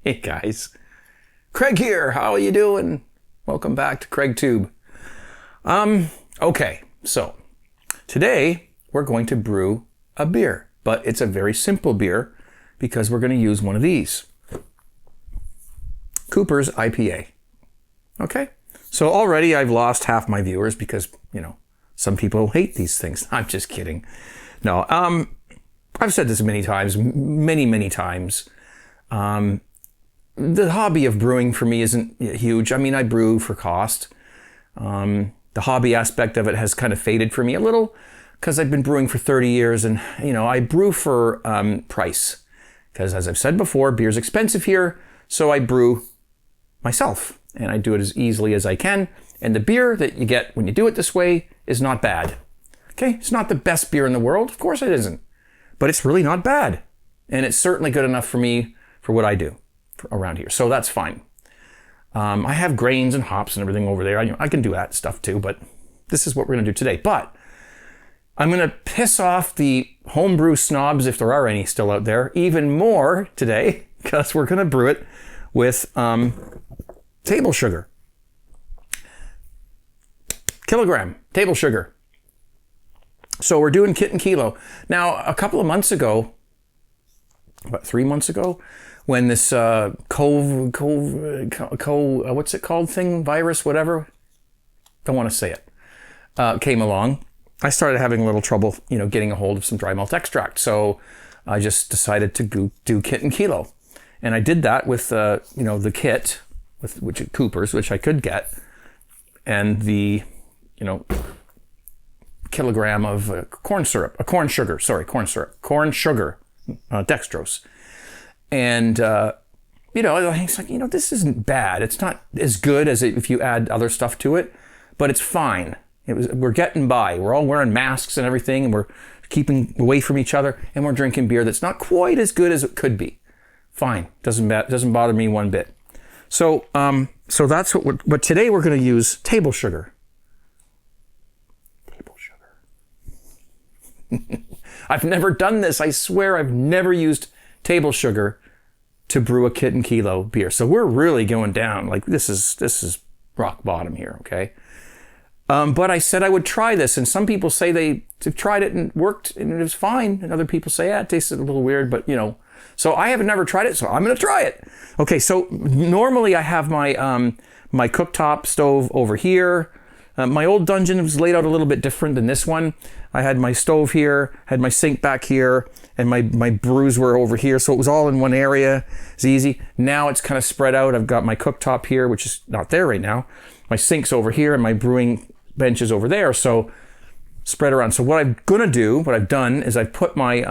Hey guys, Craig here. How are you doing? Welcome back to CraigTube. Okay, so today we're going to brew a beer, but it's a very simple beer because we're going to use one of these. Cooper's IPA. Okay, so already I've lost half my viewers because, you know, some people hate these things. I'm just kidding. No, I've said this many times, many times. The hobby of brewing for me isn't huge. I mean, I brew for cost. The hobby aspect of it has kind of faded for me a little because I've been brewing for 30 years and, you know, I brew for price. Because as I've said before, beer's expensive here, so I brew myself and I do it as easily as I can. And the beer that you get when you do it this way is not bad. Okay, it's not the best beer in the world. Of course it isn't. But it's really not bad. And it's certainly good enough for me for what I do around here. So that's fine. I have grains and hops and everything over there. I can do that stuff too, but this is what we're going to do today. But I'm going to piss off the homebrew snobs, if there are any still out there, even more today, because we're going to brew it with table sugar. Kilogram, table sugar. So we're doing kit and kilo. Now, a couple of months ago, about 3 months ago, when this what's it called thing, virus, whatever, don't want to say it, came along, I started having a little trouble, you know, getting a hold of some dry malt extract. So I just decided to do kit and kilo. And I did that with, you know, the kit, which is Cooper's, which I could get, and the, you know, kilogram of corn sugar, dextrose. And, you know, it's like, you know, this isn't bad. It's not as good as if you add other stuff to it, but it's fine. We're getting by. We're all wearing masks and everything, and we're keeping away from each other, and we're drinking beer that's not quite as good as it could be. Fine. Doesn't bother me one bit. So, so that's but today we're going to use table sugar. I've never done this. I swear I've never used table sugar to brew a kit and kilo beer. So we're really going down. Like this is rock bottom here, okay? But I said I would try this, and some people say they've tried it and worked and it was fine, and other people say, yeah, it tasted a little weird, but you know. So I have never tried it, so I'm going to try it. Okay, so normally I have my my cooktop stove over here. My old dungeon was laid out a little bit different than this one. I had my stove here, had my sink back here, and my brews were over here, so it was all in one area. It's easy. Now it's kind of spread out. I've got my cooktop here, which is not there right now. My sink's over here, and my brewing bench is over there, so spread around. So what I'm gonna do, what I've done, is I've put my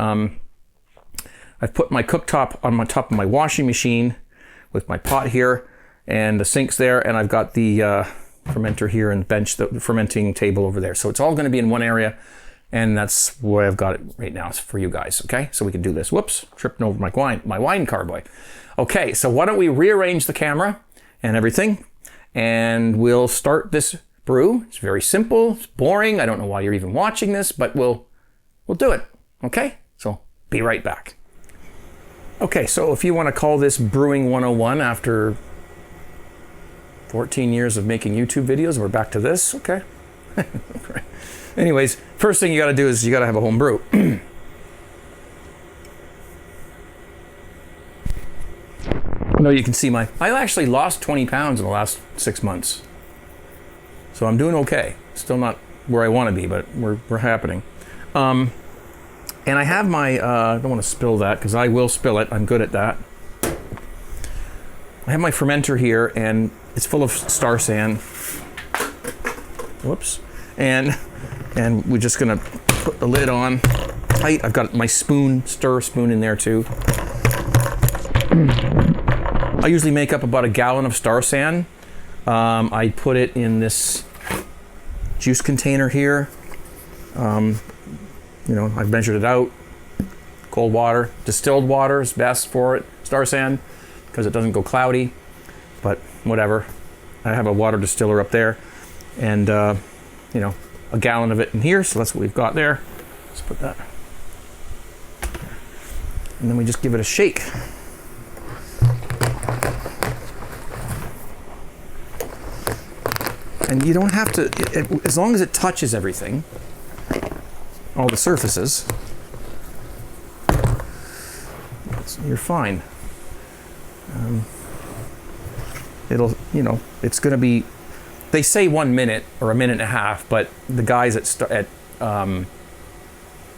cooktop on my top of my washing machine with my pot here, and the sink's there, and I've got the fermenter here and bench, the fermenting table over there. So it's all going to be in one area, and that's where I've got it right now. It's for you guys, okay? So we can do this. Whoops, tripping over my wine carboy. Okay, so why don't we rearrange the camera and everything, and we'll start this brew. It's very simple. It's boring. I don't know why you're even watching this, but we'll do it, okay? So be right back. Okay, so if you want to call this Brewing 101 after 14 years of making YouTube videos, we're back to this, okay? Anyways, first thing you gotta do is you gotta have a home brew. No, you can see I actually lost 20 pounds in the last 6 months. So I'm doing okay. Still not where I wanna be, but we're happening. And I have my, I don't wanna spill that because I will spill it, I'm good at that. I have my fermenter here, and it's full of star sand. Whoops. And we're just gonna put the lid on tight. I've got my stir spoon in there too. I usually make up about a gallon of star sand. I put it in this juice container here. You know, I've measured it out. Cold water, distilled water is best for it. Star sand, because it doesn't go cloudy, but whatever. I have a water distiller up there, and you know, a gallon of it in here, so that's what we've got there. Let's put that. And then we just give it a shake. And you don't have to, as long as it touches everything, all the surfaces, you're fine. It'll, you know, it's going to be, they say 1 minute or a minute and a half, but the guys at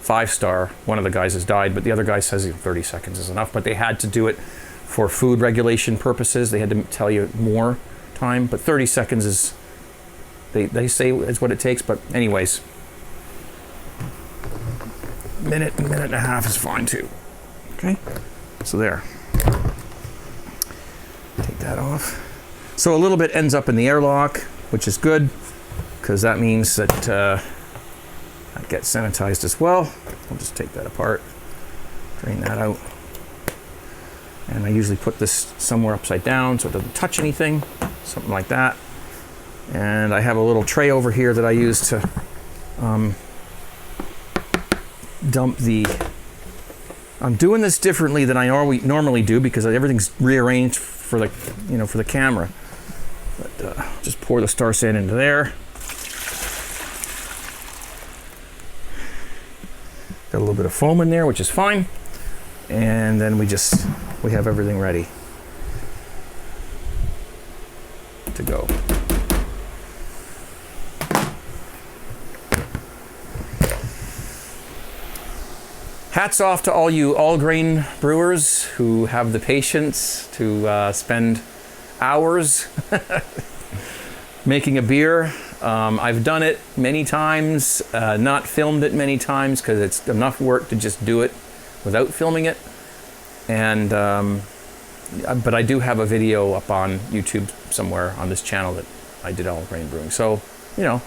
5-star, one of the guys has died, but the other guy says 30 seconds is enough. But they had to do it for food regulation purposes. They had to tell you more time, but 30 seconds is, they say is what it takes. But anyways, minute and a half is fine too. Okay, so there. Take that off. So a little bit ends up in the airlock, which is good, because that means that that gets sanitized as well. I'll just take that apart, drain that out. And I usually put this somewhere upside down so it doesn't touch anything, something like that. And I have a little tray over here that I use to dump the... I'm doing this differently than I normally do because everything's rearranged for the, you know, for the camera. But just pour the Star San into there. Got a little bit of foam in there, which is fine. And then we have everything ready to go. Hats off to all you all-grain brewers who have the patience to spend hours making a beer. I've done it many times, not filmed it many times because it's enough work to just do it without filming it. And but I do have a video up on YouTube somewhere on this channel that I did all-grain brewing. So, you know,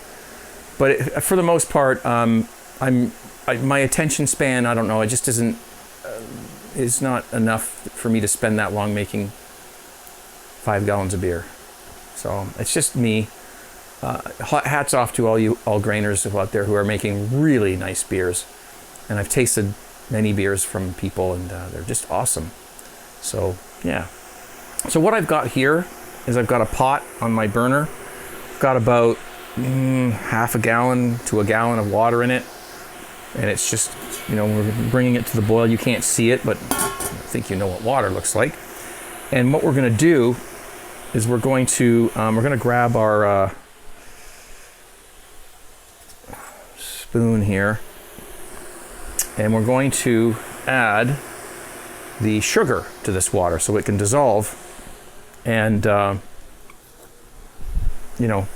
but for the most part, my attention span, I don't know, it just isn't, is not enough for me to spend that long making 5 gallons of beer. So it's just me. Hats off to all you all-grainers out there who are making really nice beers. And I've tasted many beers from people and they're just awesome. So yeah. So what I've got here is I've got a pot on my burner. I've got about half a gallon to a gallon of water in it. And it's just, you know, we're bringing it to the boil. You can't see it, but I think you know what water looks like. And what we're going to do is we're going to grab our spoon here, and we're going to add the sugar to this water so it can dissolve and, you know,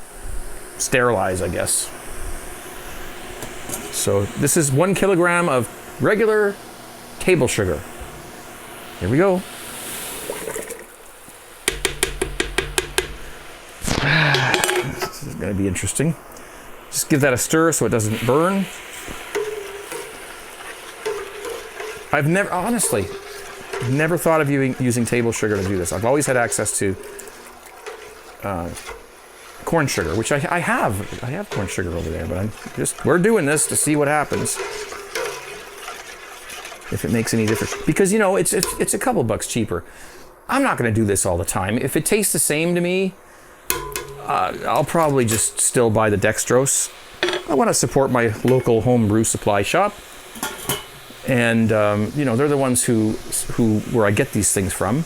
sterilize, I guess. So this is 1 kilogram of regular table sugar. Here we go. This is going to be interesting. Just give that a stir so it doesn't burn. I've never, honestly, never thought of using table sugar to do this. I've always had access to corn sugar, which I have. I have corn sugar over there, but we're doing this to see what happens. If it makes any difference. Because, you know, it's a couple bucks cheaper. I'm not going to do this all the time. If it tastes the same to me, I'll probably just still buy the dextrose. I want to support my local home brew supply shop. And, you know, they're the ones where I get these things from.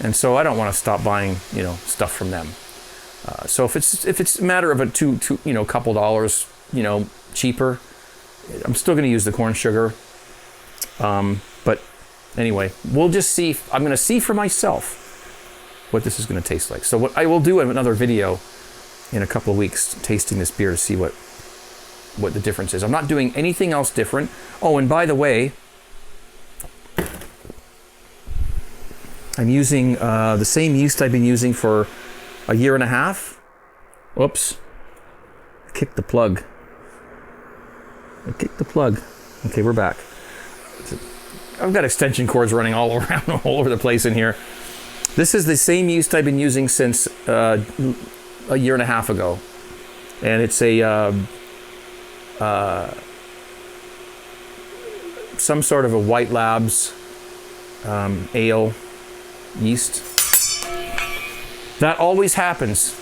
And so I don't want to stop buying, you know, stuff from them. So if it's a matter of a couple dollars, you know, cheaper, I'm still going to use the corn sugar. But anyway, we'll just see. I'm going to see for myself what this is going to taste like. So what I will do another video in a couple of weeks tasting this beer to see what the difference is. I'm not doing anything else different. Oh, and by the way, I'm using the same yeast I've been using for a year and a half. Whoops. I kicked the plug. Okay, we're back. I've got extension cords running all around, all over the place in here. This is the same yeast I've been using since a year and a half ago. And it's a some sort of a White Labs ale yeast. That always happens.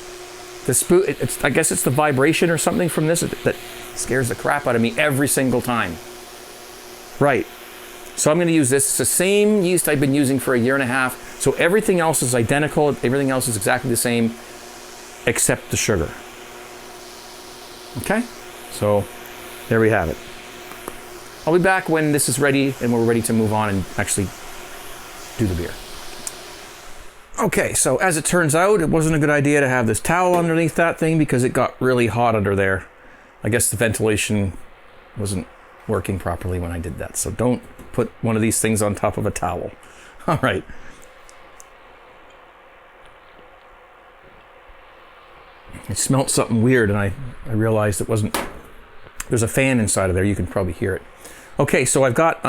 The spoon, I guess it's the vibration or something from this that scares the crap out of me every single time. Right. So I'm going to use this. It's the same yeast I've been using for 1.5 years. So everything else is identical. Everything else is exactly the same except the sugar. Okay? So there we have it. I'll be back when this is ready and we're ready to move on and actually do the beer. Okay, so as it turns out, it wasn't a good idea to have this towel underneath that thing because it got really hot under there. I guess the ventilation wasn't working properly when I did that. So don't put one of these things on top of a towel. All right. I smelled something weird and I realized it wasn't, there's a fan inside of there. You can probably hear it. Okay, so I've got,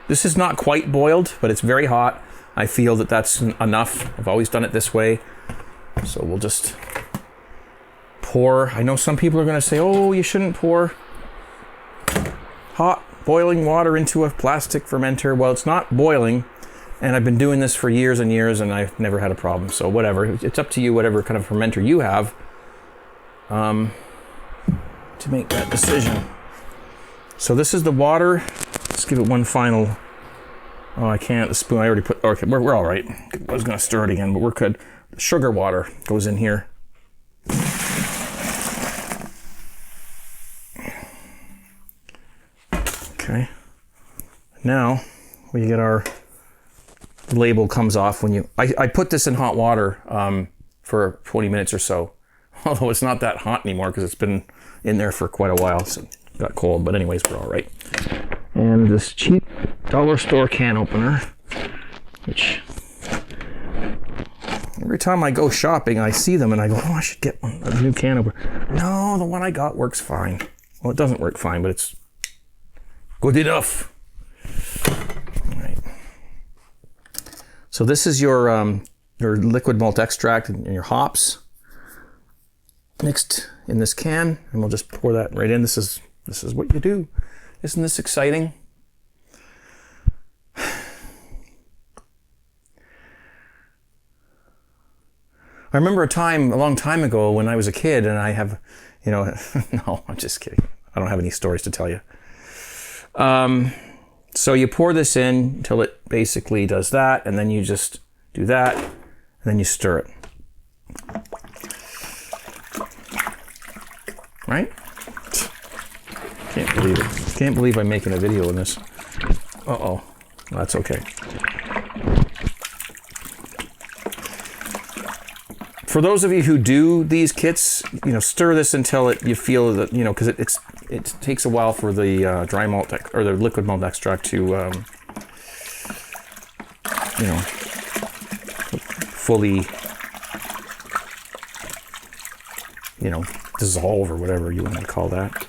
this is not quite boiled, but it's very hot. I feel that that's enough. I've always done it this way. So we'll just pour. I know some people are going to say, oh, you shouldn't pour hot boiling water into a plastic fermenter. Well, it's not boiling, and I've been doing this for years and years, and I've never had a problem. So whatever. It's up to you, whatever kind of fermenter you have, to make that decision. So this is the water. Let's give it one final. Oh, I can't. The spoon, I already put, okay, we're all right. I was going to stir it again, but we're good. The sugar water goes in here. Okay. Now, we get our label comes off when you, I put this in hot water for 20 minutes or so. Although it's not that hot anymore because it's been in there for quite a while. So it got cold, but anyways, we're all right. And this cheap dollar store can opener, which every time I go shopping, I see them and I go, oh, I should get a new can opener. No, the one I got works fine. Well, it doesn't work fine, but it's good enough. All right. So this is your liquid malt extract and your hops mixed in this can, and we'll just pour that right in. This is what you do. Isn't this exciting? I remember a long time ago when I was a kid and I have, no, I'm just kidding. I don't have any stories to tell you. So you pour this in until it basically does that, and then you just do that, and then you stir it. Right? Can't believe it. Can't believe I'm making a video in this. Uh-oh. That's okay. For those of you who do these kits, stir this until you feel that, because it takes a while for the dry malt or the liquid malt extract to, fully, dissolve or whatever you want to call that.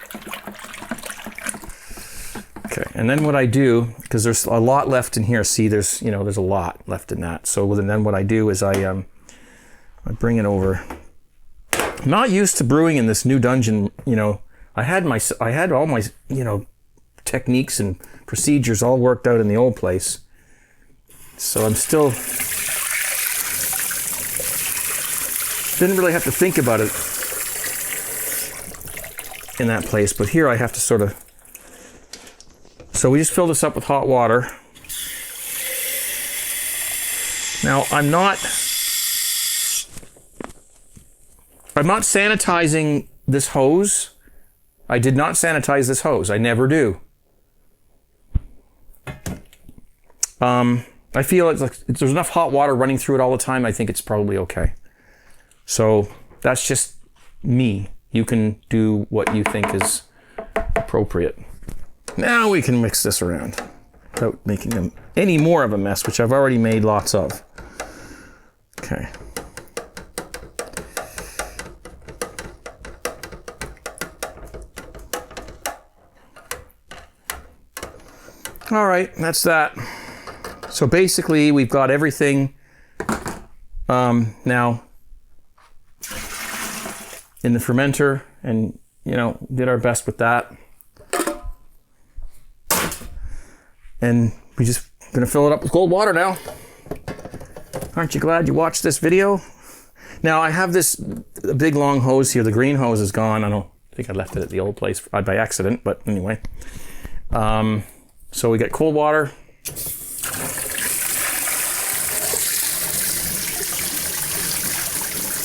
Okay, and then what I do, because there's a lot left in here. See, there's a lot left in that. So then what I do is I bring it over. I'm not used to brewing in this new dungeon. I had all my techniques and procedures all worked out in the old place. So I'm still didn't really have to think about it in that place, but here I have to sort of. So we just fill this up with hot water. Now I'm not sanitizing this hose. I did not sanitize this hose. I never do. I feel it's like there's enough hot water running through it all the time. I think it's probably okay. So that's just me. You can do what you think is appropriate. Now we can mix this around without making any more of a mess, which I've already made lots of. Okay. All right, that's that. So basically, we've got everything now in the fermenter, and did our best with that. And we just gonna fill it up with cold water now. Aren't you glad you watched this video? Now I have this big long hose here. The green hose is gone. I think I left it at the old place by accident, but anyway. So we get cold water.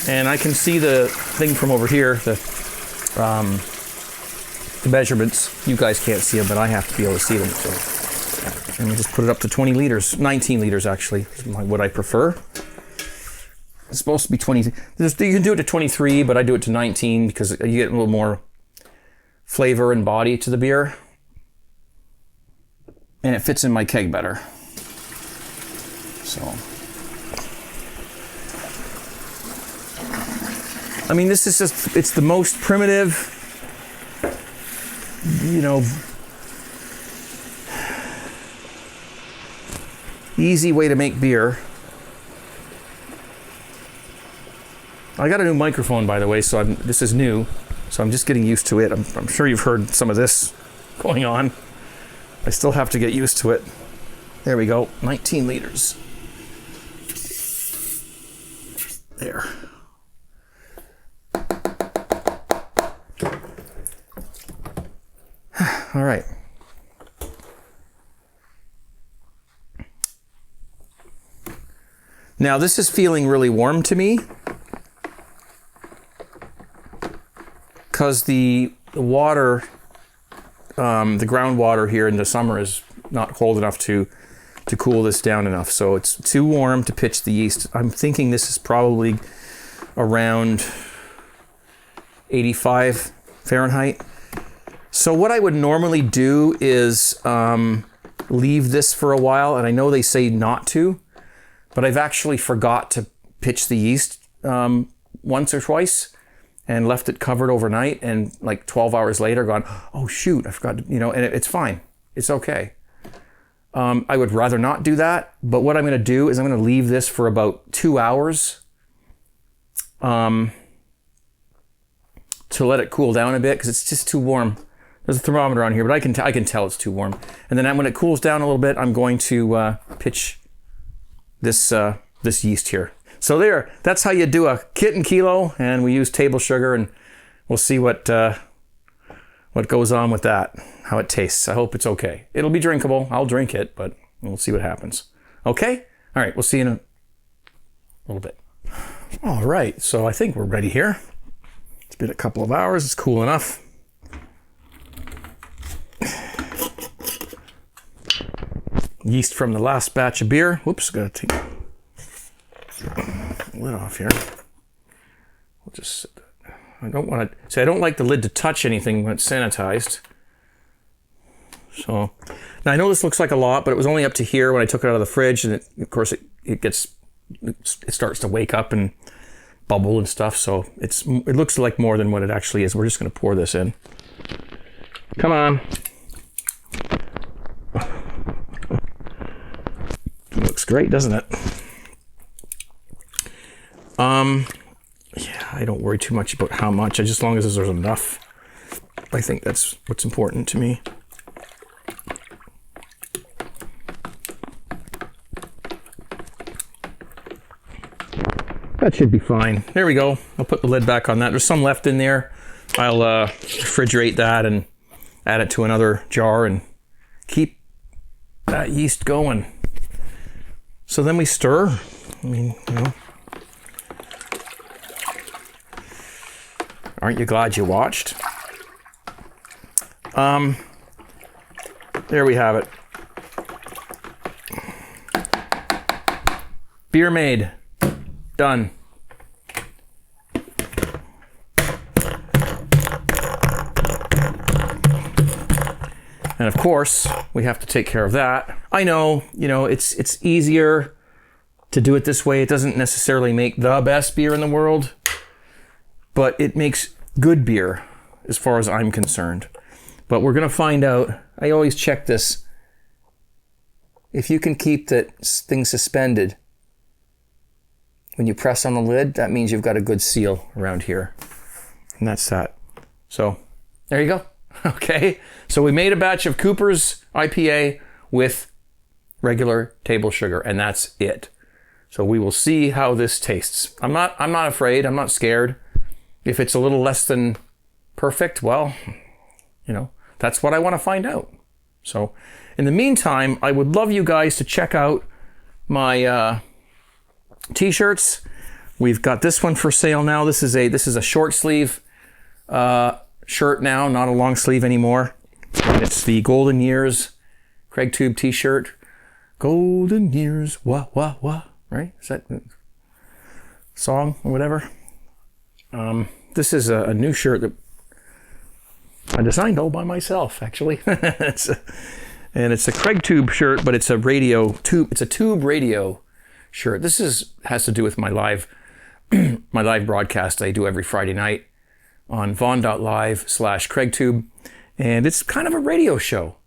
And I can see the thing from over here, the measurements. You guys can't see them, but I have to be able to see them. So, and we'll just put it up to 20 liters, 19 liters actually, is what I prefer. It's supposed to be 20. You can do it to 23, but I do it to 19 because you get a little more flavor and body to the beer. And it fits in my keg better. So, I mean, this is just, it's the most primitive, you know, easy way to make beer. I got a new microphone, by the way, so this is new, so I'm just getting used to it. I'm sure you've heard some of this going on. I still have to get used to it. There we go, 19 liters. There. All right. Now this is feeling really warm to me because the water, the groundwater here in the summer is not cold enough to cool this down enough. So it's too warm to pitch the yeast. I'm thinking this is probably around 85 Fahrenheit. So what I would normally do is leave this for a while, and I know they say not to, but I've actually forgot to pitch the yeast once or twice and left it covered overnight, and like 12 hours later gone, oh shoot, I forgot to, you know, and it's fine. It's okay. I would rather not do that, but what I'm gonna do is I'm gonna leave this for about 2 hours to let it cool down a bit, because it's just too warm. There's a thermometer on here, but I can tell it's too warm. And then when it cools down a little bit, I'm going to pitch this yeast here. So there, that's how you do a kit and kilo, and we use table sugar, and we'll see what goes on with that, how it tastes. I hope it's okay. It'll be drinkable. I'll drink it, but we'll see what happens. Okay? All right, we'll see you in a little bit. All right, so I think we're ready here. It's been a couple of hours. It's cool enough. Yeast from the last batch of beer. Whoops, gotta take the lid off here. We'll just, I don't want to, see, I don't like the lid to touch anything when it's sanitized. So, now I know this looks like a lot, but it was only up to here when I took it out of the fridge, and of course it starts to wake up and bubble and stuff, so it looks like more than what it actually is. We're just gonna pour this in. Come on. Looks great, doesn't it? Yeah, I don't worry too much about how much, as long as there's enough. I think that's what's important to me. That should be fine. There we go. I'll put the lid back on that. There's some left in there. I'll refrigerate that and add it to another jar and keep that yeast going. So then we stir. I mean, you know. Aren't you glad you watched? There we have it. Beer made. Done. And of course, we have to take care of that. I know, you know, it's easier to do it this way. It doesn't necessarily make the best beer in the world, but it makes good beer as far as I'm concerned. But we're gonna find out. I always check this. If you can keep that thing suspended when you press on the lid, that means you've got a good seal around here. And that's that. So there you go. Okay, so we made a batch of Cooper's IPA with regular table sugar, and that's it. So we will see how this tastes. I'm not afraid. I'm not scared. If it's a little less than perfect, well, you know, that's what I want to find out. So in the meantime, I would love you guys to check out my t-shirts. We've got this one for sale now. This is a short sleeve shirt now, not a long sleeve anymore. And it's the Golden Years Craig Tube t-shirt. Golden Years, wah, wah, wah. Right? Is that a song or whatever? This is a new shirt that I designed all by myself, actually. It's a Craig Tube shirt, but it's a radio tube. It's a tube radio shirt. This has to do with my live broadcast I do every Friday night on vaughn.live/CraigTube, and it's kind of a radio show.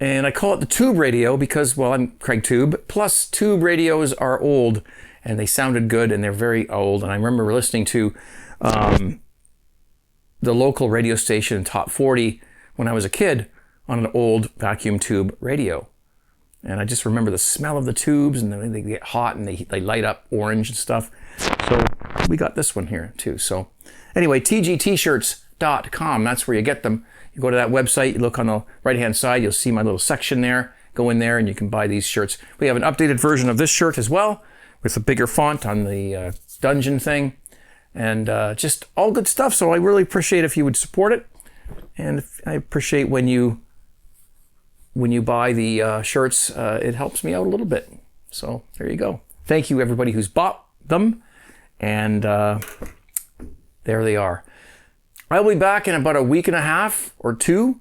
And I call it the tube radio because, well, I'm Craig Tube. Plus, tube radios are old, and they sounded good, and they're very old. And I remember listening to the local radio station Top 40 when I was a kid on an old vacuum tube radio. And I just remember the smell of the tubes, and they get hot, and they light up orange and stuff. So we got this one here, too. So anyway, tgtshirts.com, that's where you get them. You go to that website, you look on the right-hand side, you'll see my little section there. Go in there and you can buy these shirts. We have an updated version of this shirt as well, with a bigger font on the dungeon thing. And just all good stuff. So I really appreciate if you would support it. And I appreciate when you buy the shirts, it helps me out a little bit. So there you go. Thank you everybody who's bought them. And there they are. I'll be back in about a week and a half or two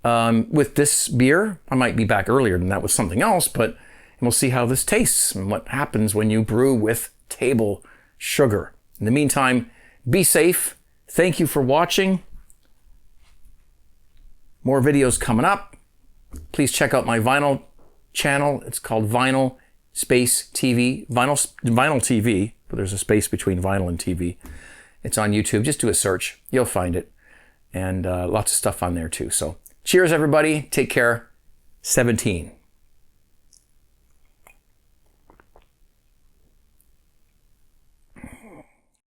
with this beer. I might be back earlier than that with something else, but we'll see how this tastes and what happens when you brew with table sugar. In the meantime, be safe. Thank you for watching. More videos coming up. Please check out my vinyl channel. It's called Vinyl Space TV. Vinyl TV, but there's a space between vinyl and TV. It's on YouTube. Just do a search. You'll find it. And lots of stuff on there too. So cheers, everybody. Take care. 17.